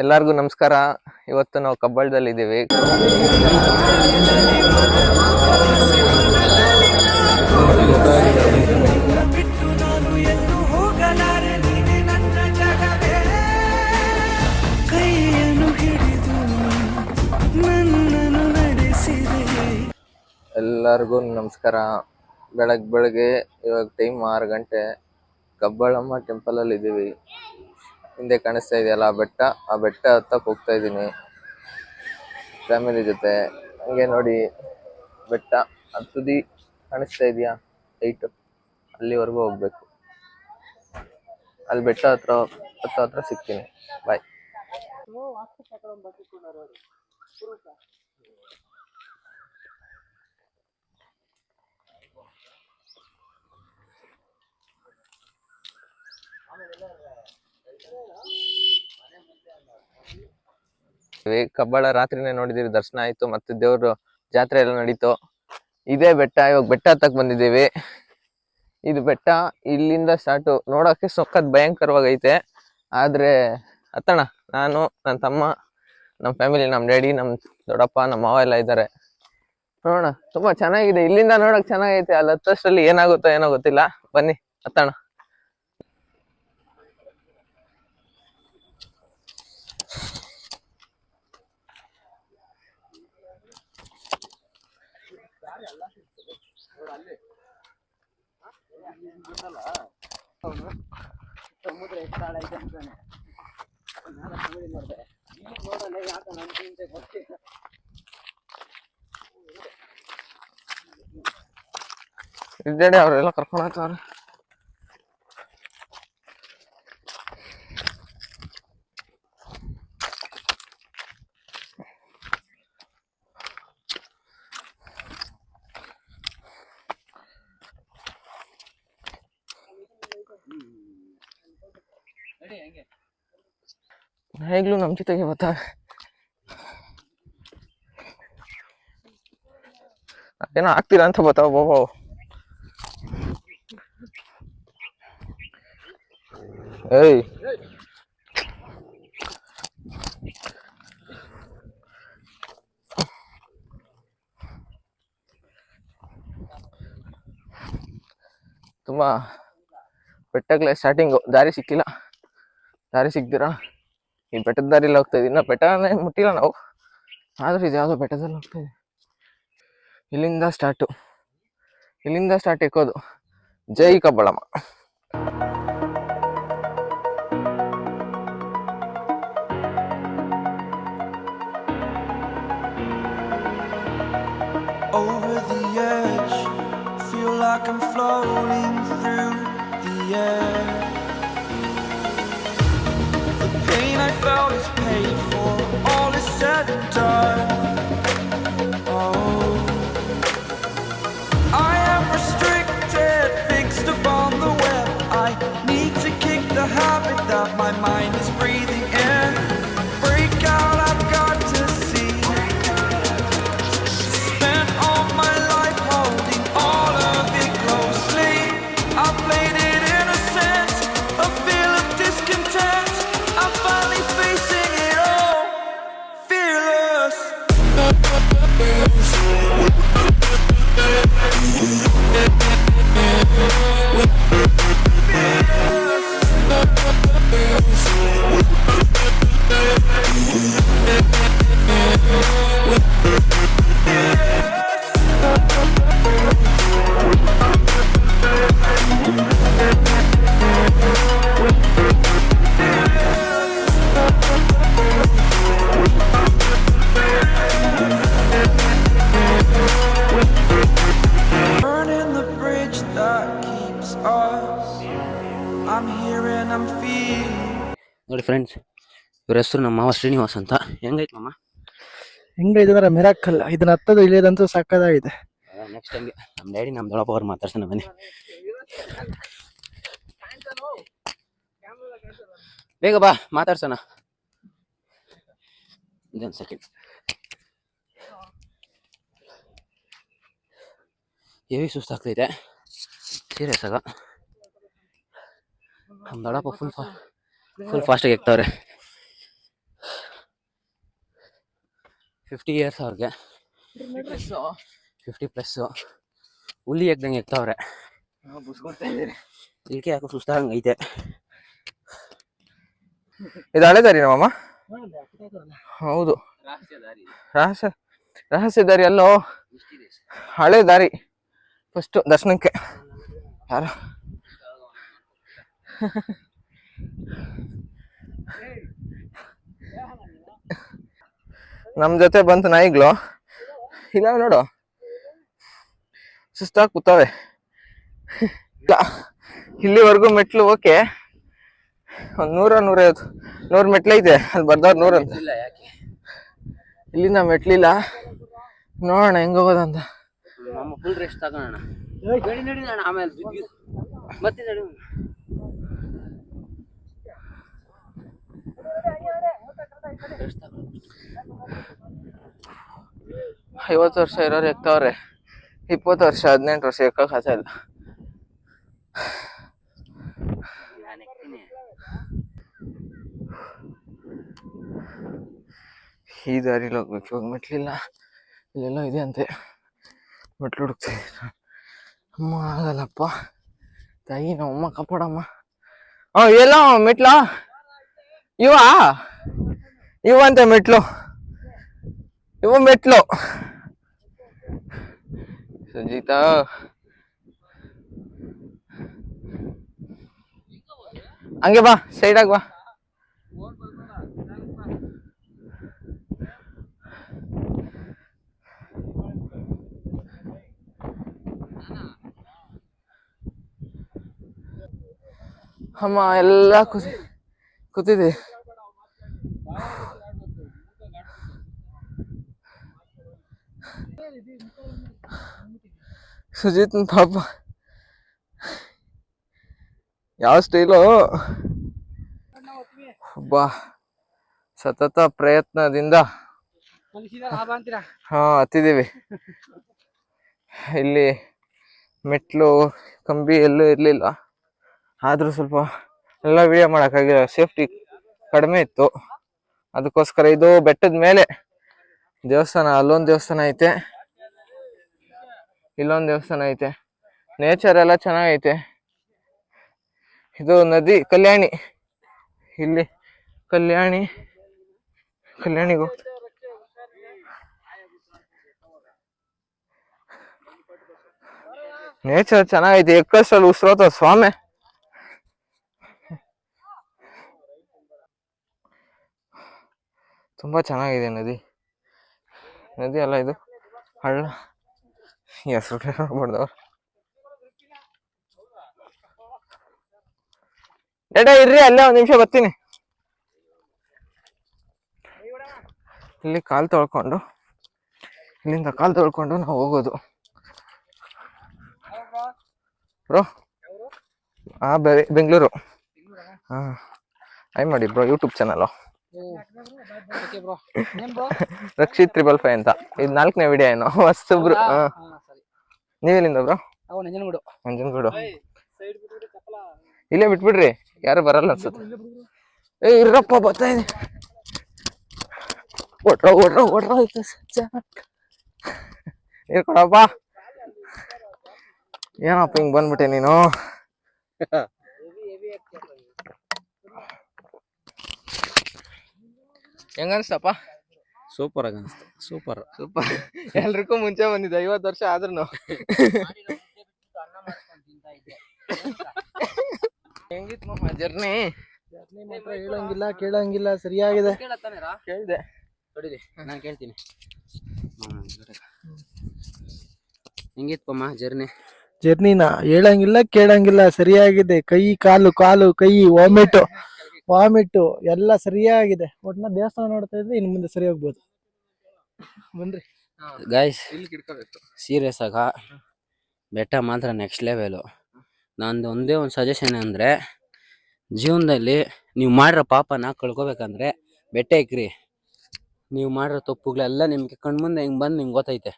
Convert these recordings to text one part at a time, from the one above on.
ಎಲ್ಲರಿಗೂ ನಮಸ್ಕಾರ. ಇವತ್ತು ನಾವು ಕಬ್ಬಳದಲ್ಲಿ ಇದ್ದೀವಿ. ಎಲ್ಲರಿಗೂ ನಮಸ್ಕಾರ. ಬೆಳಗ್ಗೆ ಇವಾಗ ಟೈಮ್ 6 ಗಂಟೆ. ಕಬ್ಬಳಮ್ಮ ಟೆಂಪಲ್ ಅಲ್ಲಿ ಇದ್ದೀವಿ. ಹಿಂದೆ ಕಾಣಿಸ್ತಾ ಇದೆಯಲ್ಲ ಆ ಬೆಟ್ಟ ಹತ್ತಕ್ಕೆ ಹೋಗ್ತಾ ಇದ್ದೀನಿ ಫ್ಯಾಮಿಲಿ ಜೊತೆ. ಹಂಗೆ ನೋಡಿ, ಬೆಟ್ಟ ಹತ್ತುದಿ ಕಾಣಿಸ್ತಾ ಇದೆಯಾ, ಹೈಟ್ ಅಲ್ಲಿವರೆಗೂ ಹೋಗ್ಬೇಕು. ಅಲ್ಲಿ ಬೆಟ್ಟ ಹತ್ರ ಸಿಗ್ತೀನಿ. ಬಾಯ್. ಕಬ್ಬಳ ರಾತ್ರಿನೇ ನೋಡಿದೀವಿ, ದರ್ಶನ ಆಯ್ತು, ಮತ್ತೆ ದೇವ್ರ ಜಾತ್ರೆ ಎಲ್ಲ ನಡೀತು. ಇದೇ ಬೆಟ್ಟ. ಇವಾಗ ಬೆಟ್ಟ ಹತ್ತಕ್ ಬಂದಿದ್ದೀವಿ. ಇದು ಬೆಟ್ಟ ಇಲ್ಲಿಂದ ಸ್ಟಾರ್ಟು. ನೋಡಕ್ಕೆ ಸಖತ್ ಭಯಂಕರವಾಗೈತೆ. ಆದ್ರೆ ಹತ್ತಣ, ನಾನು, ನನ್ನ ತಮ್ಮ, ನಮ್ಮ ಫ್ಯಾಮಿಲಿ, ನಮ್ಮ ಡ್ಯಾಡಿ, ನಮ್ಮ ದೊಡ್ಡಪ್ಪ, ನಮ್ಮ ಮಾವ ಎಲ್ಲ ಇದ್ದಾರೆ. ನೋಡೋಣ, ತುಂಬಾ ಚೆನ್ನಾಗಿದೆ. ಇಲ್ಲಿಂದ ನೋಡಕ್ ಚೆನ್ನಾಗೈತೆ. ಅಲ್ಲಿ ಹತ್ತಷ್ಟರಲ್ಲಿ ಏನಾಗುತ್ತೋ ಏನೋ ಗೊತ್ತಿಲ್ಲ. ಬನ್ನಿ ಹತ್ತಣ. ಸಮುದ್ರ ಎಷ್ಟು ಆಳ ಐತೆ ಅಂತಾನೆ ನೋಡಲ್ಲ. ಯಾಕ ನನ್ಗೆ ಗೊತ್ತಿಲ್ಲ. ಇದ್ದೇನೆ, ಅವರೆಲ್ಲ ಕರ್ಕೊಂಡು ಹೋಗ್ತಾರೆ. ಹೇಗ್ಲೂ ನಮ್ ಜೊತೆಗೆ ಬರ್ತಾರೆ. ಏನೋ ಆಗ್ತೀರಾ ಅಂತ ಬರ್ತಾವ ಬಾಬಾ. ಏಯ್, ತುಂಬಾ ಬೆಟ್ಟಗಳೇ ಸ್ಟಾರ್ಟಿಂಗು. ದಾರಿ ಸಿಕ್ಕಿಲ್ಲ. ದಾರಿ ಸಿಗ್ದಿರಾ ಈ ಬೆಟ್ಟದ ದಾರಿಲಿ ಹೋಗ್ತಾ ಇದೀವಿ. ಇನ್ನ ಬೆಟ್ಟನೇ ಮುಟ್ಟಿಲ್ಲ ನಾವು, ಆದ್ರೆ ಇದು ಯಾವುದೋ ಬೆಟ್ಟದಲ್ಲಿ ಹೋಗ್ತಾ ಇದೀವಿ. ಇಲ್ಲಿಂದ ಸ್ಟಾರ್ಟ್ ಎಕ್ಕೋದು. ಜೈ Kabbalamma. Over the edge, feel like I'm floating through the air. The pain I felt is paid for, all is said and done. Oh, I am restricted, fixed upon the web. I need to kick the habit that my mind is breathing in. Break out, I've got to see. Spent all my life holding all of it closely. I played it innocent, a feel of discontent. I'm finally facing it all, fearless. Burning the bridge that keeps us. I'm here and I'm feeling. ನೋಡಿ friends, ಇವ್ರ ಹೆಸರು ನಮ್ಮ ಮಾವ ಶ್ರೀನಿವಾಸ್ ಅಂತ. ಹೆಂಗೈತೆ ಮಾಮ? ಹೆಂಗೈತೆ miracle. ಇದನ್ನ ಹತ್ತದು ಇಳಿಯೋದಂತೂ ಸಾಕಾಗಿದೆ. ನೆಕ್ಸ್ಟ್ ಹಂಗೆ ನಮ್ಮ ಡ್ಯಾಡಿ ನಮ್ಮ ದೊಡ್ಡಪ್ಪ ಅವ್ರು ಮಾತಾಡ್ಸೋಣ ಬನ್ನಿ. ಬೇಗ ಬಾ, ಮಾತಾಡ್ಸೋಣ. ಇದೊಂದು ಸೆಕೆಂಡ್. ಹೆವಿ ಸುಸ್ತಾಗ್ತೈತೆ, ಸೀರಿಯಸ್ ಆಗ. ನಮ್ಮ ದೊಡ್ಡಪ್ಪ ಫುಲ್ ಫಾಸ್ಟಾಗಿ ಎಕ್ತವ್ರೆ. 50 ಇಯರ್ಸ್ ಅವ್ರಿಗೆ, 50+. ಹುಲಿ ಎಗ್ದಂಗೆ ಎಗ್ತಾವ್ರೆ. ಇದಕ್ಕೆ ಯಾಕೋ ಸುಸ್ತಾಗಂಗೆ ಐತೆ. ಇದು ಹಳೆ ದಾರಿ ನಮ್ಮಮ್ಮ. ಹೌದು, ರಹಸ್ಯ ದಾರಿ ಅಲ್ಲೋ, ಹಳೆ ದಾರಿ. ಫಸ್ಟ್ ದರ್ಶನಕ್ಕೆ ಯಾರು ನಮ್ ಜೊತೆ ಬಂತು ನಾಯಿಗಳು. ಇಲ್ಲ ನೋಡು, ಸುಸ್ತಾಗಿ ಕೂತಾವೆ. ಇಲ್ಲಿವರೆಗೂ ಮೆಟ್ಲು ಓಕೆ, ಒಂದ್ 100 ಮೆಟ್ಲೈತೆ. ಅಲ್ಲಿ ಬರ್ದವ್ರು 100 ಅಂತ. ಯಾಕೆ ಇಲ್ಲಿಂದ ಮೆಟ್ಲಿಲ್ಲ, ನೋಡೋಣ ಹೆಂಗ್ ಹೋಗೋದಂತ. ನಮ್ಮ ಫುಲ್ ರೆಸ್ಟ್ ತಗೋಣ. ನಡಿ ಆಮೇಲೆ ಮತ್ತೆ ನಡಿ. 50 ವರ್ಷ ಇರೋರು ಎಕ್ತವ್ರೆ, 20 ವರ್ಷ 18 ವರ್ಷ ಎಕ್ಕಕ್ ಆಸೆ ಇಲ್ಲ. ಈ ದಾರಿಲಿ ಹೋಗ್ಬೇಕು. ಇವಾಗ ಮೆಟ್ಲಿಲ್ಲ, ಇಲ್ಲೆಲ್ಲ ಇದೆ ಅಂತೆ, ಮೆಟ್ಲು ಹುಡುಕ್ತೀವಿ. ಅಮ್ಮ ಆಗಲ್ಲಪ್ಪ ತಾಯಿ, ನಮ್ಮಮ್ಮ ಕಾಪಾಡಮ್ಮ. ಎಲ್ಲ ಮೆಟ್ಲ ಇವಂತೆ ಮೆಟ್ಲು, ಮೆಟ್ಲು. ಸುಜಿತಾ ಹಂಗೆ ಬಾ, ಸೈಡಾಗ ಬಾ. ಅಮ್ಮ ಎಲ್ಲ ಕೂತಿದೆ. ಸುಜಿತ್ ಪಾಪ ಯಾವ ಸ್ಟೈಲು, ಬಾ ಸತತ ಪ್ರಯತ್ನದಿಂದ ಹತ್ತಿದೀವಿ. ಇಲ್ಲಿ ಮೆಟ್ಲು ಕಂಬಿ ಎಲ್ಲೂ ಇರ್ಲಿಲ್ಲ, ಆದ್ರೂ ಸ್ವಲ್ಪ ಎಲ್ಲ ವಿಡಿಯೋ ಮಾಡಕ್ಕಾಗಿಲ್ಲ, ಸೇಫ್ಟಿ ಕಡಿಮೆ ಇತ್ತು. ಅದಕ್ಕೋಸ್ಕರ ಇದು ಬೆಟ್ಟದ ಮೇಲೆ ದೇವಸ್ಥಾನ, ಅಲ್ಲೊಂದು ದೇವಸ್ಥಾನ ಐತೆ, ಇಲ್ಲೊಂದು ದೇವಸ್ಥಾನ ಐತೆ, ನೇಚರ್ ಎಲ್ಲ ಚೆನ್ನಾಗೈತೆ. ಇದು ನದಿ ಕಲ್ಯಾಣಿ, ಇಲ್ಲಿ ಕಲ್ಯಾಣಿಗೂ ನೇಚರ್ ಚೆನ್ನಾಗೈತೆ. ಎಕ್ಕಷ್ಟಲ್ಲಿ ಉಸಿರೋತ ಸ್ವಾಮಿ. ತುಂಬಾ ಚೆನ್ನಾಗಿದೆ ನದಿ ಅಲ್ಲ ಇದು, ಹಳ್ಳ. ಹೆಸರು ಮಾಡ್ದವ್ರು. ಇರ್ರಿ, ಅಲ್ಲೇ 1 ನಿಮಿಷ ಬರ್ತೀನಿ. ಇಲ್ಲಿ ಇಲ್ಲಿಂದ ಕಾಲ್ ತೊಳ್ಕೊಂಡು ನಾವು ಹೋಗೋದು. ಬ್ರೋ ಬೆಂಗಳೂರು. ಮಾಡಿ ಬ್ರೋ, ಯೂಟ್ಯೂಬ್ ಚಾನಲ್ ರಕ್ಷಿತ್ 555 ಅಂತ. ಇದು 4ನೇ ವಿಡಿಯೋ ಏನೋ ಹೊಸಬ್ರು. ನೀವೆಲ್ಲಿಂದ ಬ್ರೋ? ನಂಜನಗೂಡು. ಇಲ್ಲೇ ಬಿಟ್ಬಿಡ್ರಿ, ಯಾರು ಬರಲ್ಲ ಅನ್ಸುತ್ತೆ. ಇರಪ್ಪ ಬರ್ತಾ ಇದೆ. ಓಡ್ರ ಇರ್ಕೊಡಪ್ಪ. ಏನಪ್ಪ ಹಿಂಗ್ ಬಂದ್ಬಿಟ್ಟೆ ನೀನು? ಹೆಂಗನ್ಸ್ತಪ್ಪ? ಸೂಪರ್ ಆಗಿ ಅನಿಸ್ತು. ಸೂಪರ್. ಎಲ್ರಿಗೂ ಮುಂಚೆ ಬಂದಿದ್ದೆ, 50 ವರ್ಷ ಆದ್ರೂ. ಹೆಂಗಿತ್ತು ನಮ್ಮ ಜರ್ನಿ? ಮಾತ್ರ ಹೇಳಂಗಿಲ್ಲ ಕೇಳಂಗಿಲ್ಲ, ಸರಿಯಾಗಿದೆ. ಕೇಳಿದೆ, ನಾನು ಕೇಳ್ತೀನಿ. ಹೆಂಗಿತ್ತಮ್ಮ ಜರ್ನಿನ? ಹೇಳಂಗಿಲ್ಲ ಕೇಳಂಗಿಲ್ಲ, ಸರಿಯಾಗಿದೆ. ಕೈ ಕಾಲು ಕೈ ವಾಮಿಟ್ಟು ಎಲ್ಲ ಸರಿಯಾಗಿದೆ. ಒಟ್ನ ದೇವಸ್ಥಾನ ನೋಡ್ತಾ ಇದ್ರೆ ಇನ್ನು ಮುಂದೆ ಸರಿ ಹೋಗ್ಬೋದು. ಬನ್ರಿ ಗೈಸ್, ಸೀರಿಯಸ್ ಆಗ ಬೆಟ್ಟ ಮಾತ್ರ ನೆಕ್ಸ್ಟ್ ಲೆವೆಲು. ನಂದು ಒಂದೇ ಒಂದು ಸಜೆಷನ್ ಅಂದರೆ, ಜೀವನದಲ್ಲಿ ನೀವು ಮಾಡಿರೋ ಪಾಪನ ಕಳ್ಕೊಬೇಕಂದ್ರೆ ಬೆಟ್ಟ ಎಕ್ರಿ. ನೀವು ಮಾಡಿರೋ ತಪ್ಪುಗಳೆಲ್ಲ ನಿಮ್ಗೆ ಕಣ್ಮುಂದೆ ಹಿಂಗೆ ಬಂದು ನಿಮ್ಗೆ ಗೊತ್ತೈತೆ.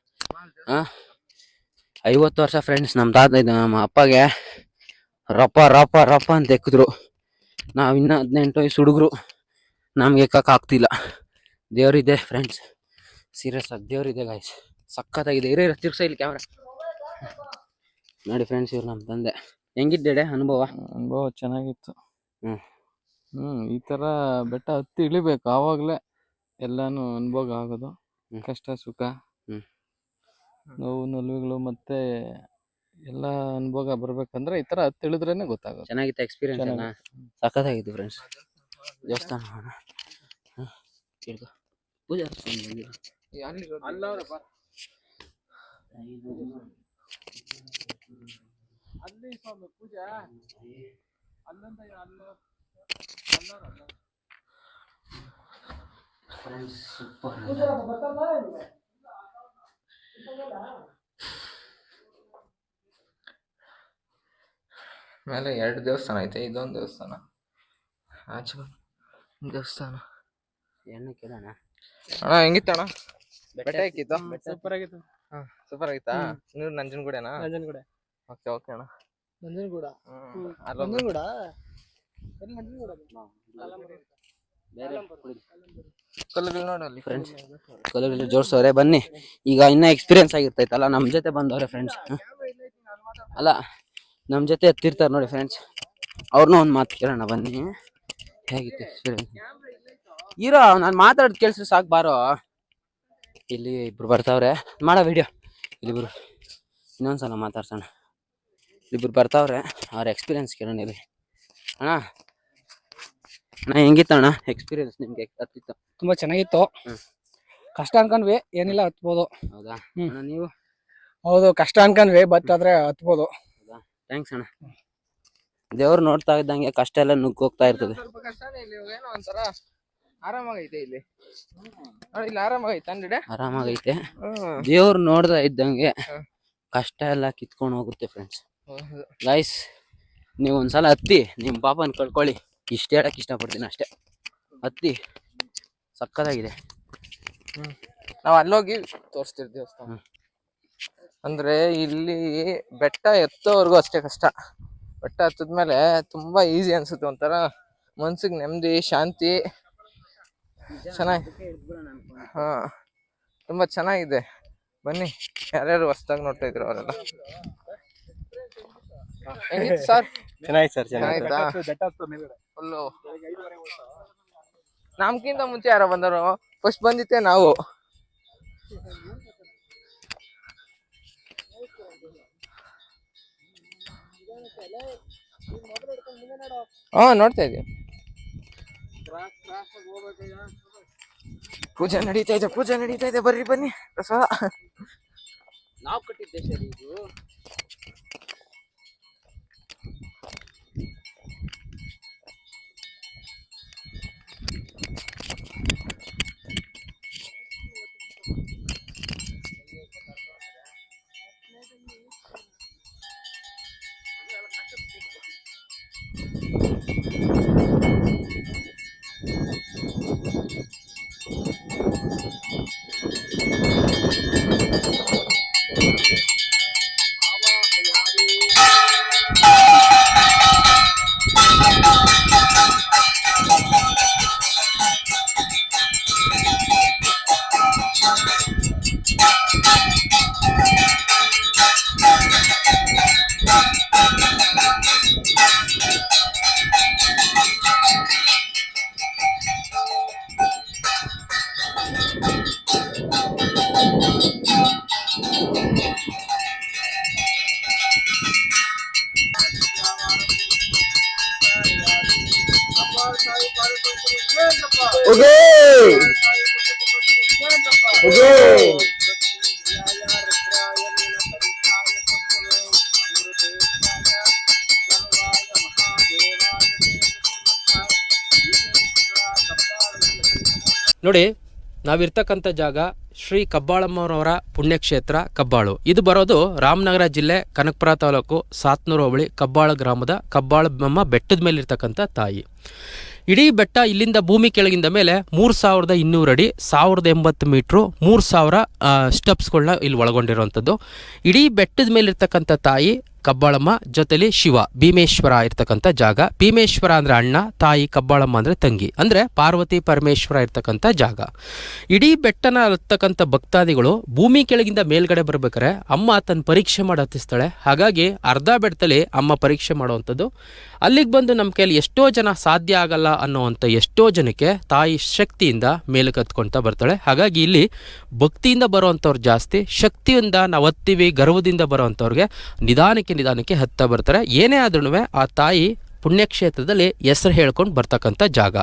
50 ವರ್ಷ ಫ್ರೆಂಡ್ಸ್, ನಮ್ಮ ತಾತ ನಮ್ಮ ಅಪ್ಪಗೆ ರಪ್ಪ ಅಂತ ಎಕ್ಕಿದ್ರು. ನಾವು ಇನ್ನೂ 18 ವಯಸ್ಸು ಹುಡುಗರು, ನಮ್ಗೆ ಎಕ್ಕಕ್ಕಾಗ್ತಿಲ್ಲ. ದೇವರಿದೆ ಫ್ರೆಂಡ್ಸ್, ಸೀರಿಯಸ್ ಆಗಿ ದೇವ್ರಿದೆ ಗಾಯ್ಸ್, ಸಖತ್ತಾಗಿದೆ. ಇರೋ ತಿರ್ಗ್ಸ ಇಲ್ಲಿ ಕ್ಯಾಮ್ರಾ ನೋಡಿ ಫ್ರೆಂಡ್ಸ್, ಇವ್ರು ನಮ್ಮ ತಂದೆ. ಹೆಂಗಿದ್ದೆ ಅನುಭವ? ಅನುಭವ ಚೆನ್ನಾಗಿತ್ತು. ಹ್ಮ್ ಈ ತರ ಬೆಟ್ಟ ಹತ್ತಿ ಇಳಿಬೇಕು, ಆವಾಗ್ಲೇ ಎಲ್ಲಾನು ಅನುಭವ ಆಗೋದು. ಕಷ್ಟ ಸುಖ, ನೋವು ನಲಿವುಗಳು ಮತ್ತೆ ಎಲ್ಲ ಅನುಭವ ಬರ್ಬೇಕಂದ್ರೆ ಈ ತರ ಹತ್ತಿ ಇಳಿದ್ರೇನೆ ಗೊತ್ತಾಗೋದು. ಚೆನ್ನಾಗಿತ್ತು ಎಕ್ಸ್ಪೀರಿಯನ್ಸ್ ಅಲ್ಲ? ಸಖತ್ತಾಗಿತ್ತು ಫ್ರೆಂಡ್ಸ್. ದೇವಸ್ಥಾನ ಪೂಜೆ ಮೇಲೆ 2 ದೇವಸ್ಥಾನ ಐತೆ, ಇದೊಂದು ದೇವಸ್ಥಾನ, ಆಚೆ ದೇವಸ್ಥಾನ. ಎಣ್ಣೆ ಕೇಳೋಣ ಅಣ್ಣ. ಹೆಂಗಿತ್ತಣ್ಣ ಬೆಟ್ಟ? ಹೆಕ್ಕಿತ್ತು? ಸೂಪರ್ ಆಗಿತ್ತು. ಸೂಪರ್ ಆಗಿತ್ತಾ? ನೀವು ನಂಜನಗೂಡೆನಾ? ನಂಜನಗೂಡೆ. ಓಕೆ ಓಕೆ ಅಣ್ಣ. ನಂಜನಗೂಡ. ಅಲ್ಲೊಂದು ನಂಜನಗೂಡ. ಕಲ್ಲುಗಳು ನೋಡಲ್ಲಿ ಫ್ರೆಂಡ್ಸ್, ಕಲ್ಲುಗಳು ಜೋಡ್ಸವ್ರೆ. ಬನ್ನಿ, ಈಗ ಇನ್ನ ಎಕ್ಸ್ಪೀರಿಯನ್ಸ್ ಆಗಿರ್ತೈತಲ್ಲ, ನಮ್ ಜೊತೆ ಬಂದವ್ರೆ ಫ್ರೆಂಡ್ಸ್. ಅಲ್ಲ, ನಮ್ ಜೊತೆ ಎತ್ತಿರ್ತಾರೆ ನೋಡಿ ಫ್ರೆಂಡ್ಸ್, ಅವ್ರನ್ನೂ ಒಂದ್ ಮಾತು ಕೇಳೋಣ ಬನ್ನಿ. ಹೇಗಿತ್ತು ಎಕ್ಸ್ಪೀರಿಯನ್ಸ್? ಇರೋ, ನಾನು ಮಾತಾಡೋದು ಕೇಳಿಸ್ರೆ ಸಾಕು, ಬಾರೋ. ಇಲ್ಲಿ ಇಬ್ರು ಬರ್ತಾವ್ರೆ, ಮಾಡೋ ವಿಡಿಯೋ. ಇಲ್ಲಿಬ್ರು ಇನ್ನೊಂದ್ಸಲ ಮಾತಾಡ್ಸೋಣ. ಇಬ್ರು ಬರ್ತಾವ್ರೆ, ಅವ್ರ ಎಕ್ಸ್ಪೀರಿಯನ್ಸ್ ಕೇಳೋಣ. ಇಲ್ಲಿ ಅಣ್ಣ, ಹೆಂಗಿತ್ತು ಅಣ್ಣ ಎಕ್ಸ್ಪೀರಿಯನ್ಸ್ ನಿಮ್ಗೆ? ಹತ್ತಿತ್ತು? ತುಂಬಾ ಚೆನ್ನಾಗಿತ್ತು. ಕಷ್ಟ ಅನ್ಕೊಂಡ್ವಿ, ಏನಿಲ್ಲ ಹತ್ಬೋದು. ಹೌದಾ ಅಣ್ಣ? ನೀವು? ಹೌದು, ಕಷ್ಟ ಅನ್ಕೊಂಡ್ವಿ, ಬಟ್ ಆದ್ರೆ ಹತ್ಬೋದು. ಹೌದಾ, ಥ್ಯಾಂಕ್ಸ್ ಅಣ್ಣ. ದೇವ್ರು ನೋಡ್ತಾ ಇದ್ದಂಗೆ ಕಷ್ಟ ಎಲ್ಲ ನುಗ್ಗೋಗ್ತಾ ಇರ್ತದೆ. ಸ್ವಲ್ಪ ಕಷ್ಟನೇ ಇಲ್ಲಿ, ಏನೋ ಒಂಥರ ಆರಾಮಾಗೈತೆ ಇಲ್ಲಿ. ನೋಡಿ ಇಲ್ಲಿ ಆರಾಮಾಗೈತೆ ಅಂಗಡಿ, ಆರಾಮಾಗೈತೆ. ದೇವ್ರು ನೋಡ್ತಾ ಇದ್ದಂಗೆ ಕಷ್ಟ ಎಲ್ಲ ಕಿತ್ಕೊಂಡು ಹೋಗುತ್ತೆ ಫ್ರೆಂಡ್ಸ್. ಗೈಸ್, ನೀವು ಒಂದ್ಸಲ ಹತ್ತಿ ನಿಮ್ ಪಾಪನ್ ಕಳ್ಕೊಳ್ಳಿ, ಇಷ್ಟೇ ಹೇಳಕ್ ಇಷ್ಟಪಡ್ತೀನಿ ಅಷ್ಟೇ. ಹತ್ತಿ ಸಕ್ಕತ್ತಾಗಿದೆ. ನಾವ್ ಅಲ್ಲೋಗಿ ತೋರಿಸ್ತೀವಿ ದೇವಸ್ಥಾನ. ಅಂದ್ರೆ ಇಲ್ಲಿ ಬೆಟ್ಟ ಎತ್ತೋವರೆಗೂ ಅಷ್ಟೇ ಕಷ್ಟ. ಬೆಟ್ಟ ಹತ್ತದ್ಮೇಲೆ ತುಂಬಾ ಈಸಿ ಅನ್ಸುತ್ತೆ, ಒಂಥರ ಮನ್ಸಿಗೆ ನೆಮ್ಮದಿ, ಶಾಂತಿ, ಚೆನ್ನಾಗಿ. ತುಂಬಾ ಚೆನ್ನಾಗಿದೆ. ಬನ್ನಿ, ಯಾರ್ಯಾರು ಹೊಸ್ದಾಗಿ ನೋಡ್ತಾ ಇದ್ರು ಅವರೆಲ್ಲ. ಹೆಂಗಿತ್ತು ಸರ್? ಚೆನ್ನಾಗಿತ್ತು ಸರ್, ಚೆನ್ನಾಗಿತ್ತಾ? ಫುಲ್ಲು ನಮ್ಗಿಂತ ಮುಂಚೆ ಯಾರೋ ಬಂದರು, ಫಸ್ಟ್ ಬಂದಿತ್ತೆ ನಾವು. ನೋಡ್ತಾ ಇದೀವಿ. ಪೂಜೆ ನಡೀತಾ ಇದೆ, ಬರ್ರಿ ಬನ್ನಿ, ಪ್ರಸಾದ. ನಾವು ಕಟ್ಟಿದ್ದೆ ಸರ್ ಇದು. ನೋಡಿ, ನಾವಿರ್ತಕ್ಕಂಥ ಜಾಗ ಶ್ರೀ ಕಬ್ಬಾಳಮ್ಮನವರ ಪುಣ್ಯಕ್ಷೇತ್ರ ಕಬ್ಬಾಳು. ಇದು ಬರೋದು ರಾಮನಗರ ಜಿಲ್ಲೆ ಕನಕಪುರ ತಾಲೂಕು ಸಾತ್ನೂರು ಹೋಬಳಿ ಕಬ್ಬಾಳ ಗ್ರಾಮದ ಕಬ್ಬಾಳಮ್ಮ ಬೆಟ್ಟದ ಮೇಲೆ ಇರ್ತಕ್ಕಂಥ ತಾಯಿ. ಇಡೀ ಬೆಟ್ಟ ಇಲ್ಲಿಂದ ಭೂಮಿ ಕೆಳಗಿಂದ ಮೇಲೆ 3200 ಅಡಿ, 1080 ಮೀಟ್ರು, 3000 ಸ್ಟೆಪ್ಸ್ಗಳನ್ನ ಇಲ್ಲಿ ಒಳಗೊಂಡಿರುವಂಥದ್ದು. ಇಡೀ ಬೆಟ್ಟದ ಮೇಲಿರ್ತಕ್ಕಂಥ ತಾಯಿ ಕಬ್ಬಾಳಮ್ಮ, ಜೊತೆಲಿ ಶಿವ ಭೀಮೇಶ್ವರ ಇರ್ತಕ್ಕಂಥ ಜಾಗ. ಭೀಮೇಶ್ವರ ಅಂದ್ರೆ ಅಣ್ಣ, ತಾಯಿ ಕಬ್ಬಾಳಮ್ಮ ಅಂದ್ರೆ ತಂಗಿ, ಅಂದ್ರೆ ಪಾರ್ವತಿ ಪರಮೇಶ್ವರ ಇರ್ತಕ್ಕಂಥ ಜಾಗ. ಇಡೀ ಬೆಟ್ಟನ ಹತ್ತಕ್ಕಂಥ ಭಕ್ತಾದಿಗಳು ಭೂಮಿ ಕೆಳಗಿಂದ ಮೇಲ್ಗಡೆ ಬರ್ಬೇಕಾರೆ ಅಮ್ಮ ತನ್ನ ಪರೀಕ್ಷೆ ಮಾಡಿ ಹತ್ತಿಸ್ತಾಳೆ. ಹಾಗಾಗಿ ಅರ್ಧ ಬೆಟ್ಟದಲ್ಲಿ ಅಮ್ಮ ಪರೀಕ್ಷೆ ಮಾಡುವಂಥದ್ದು. ಅಲ್ಲಿಗೆ ಬಂದು ನಮ್ಮ ಕೈಯಲ್ಲಿ ಎಷ್ಟೋ ಜನ ಸಾಧ್ಯ ಆಗಲ್ಲ ಅನ್ನೋವಂಥ ಎಷ್ಟೋ ಜನಕ್ಕೆ ತಾಯಿ ಶಕ್ತಿಯಿಂದ ಮೇಲಕ್ಕೆ ಹತ್ಕೊಳ್ತಾ ಬರ್ತಾಳೆ. ಹಾಗಾಗಿ ಇಲ್ಲಿ ಭಕ್ತಿಯಿಂದ ಬರೋವಂಥವ್ರು ಜಾಸ್ತಿ, ಶಕ್ತಿಯಿಂದ ನಾವು ಹತ್ತೀವಿ ಗರ್ವದಿಂದ ಬರೋವಂಥವ್ರಿಗೆ ನಿಧಾನಕ್ಕೆ ಹತ್ತಾ ಬರ್ತಾರೆ. ಏನೇ ಆದ್ರೂ ಆ ತಾಯಿ ಪುಣ್ಯಕ್ಷೇತ್ರದಲ್ಲಿ ಹೆಸರು ಹೇಳ್ಕೊಂಡು ಬರ್ತಕ್ಕಂಥ ಜಾಗ.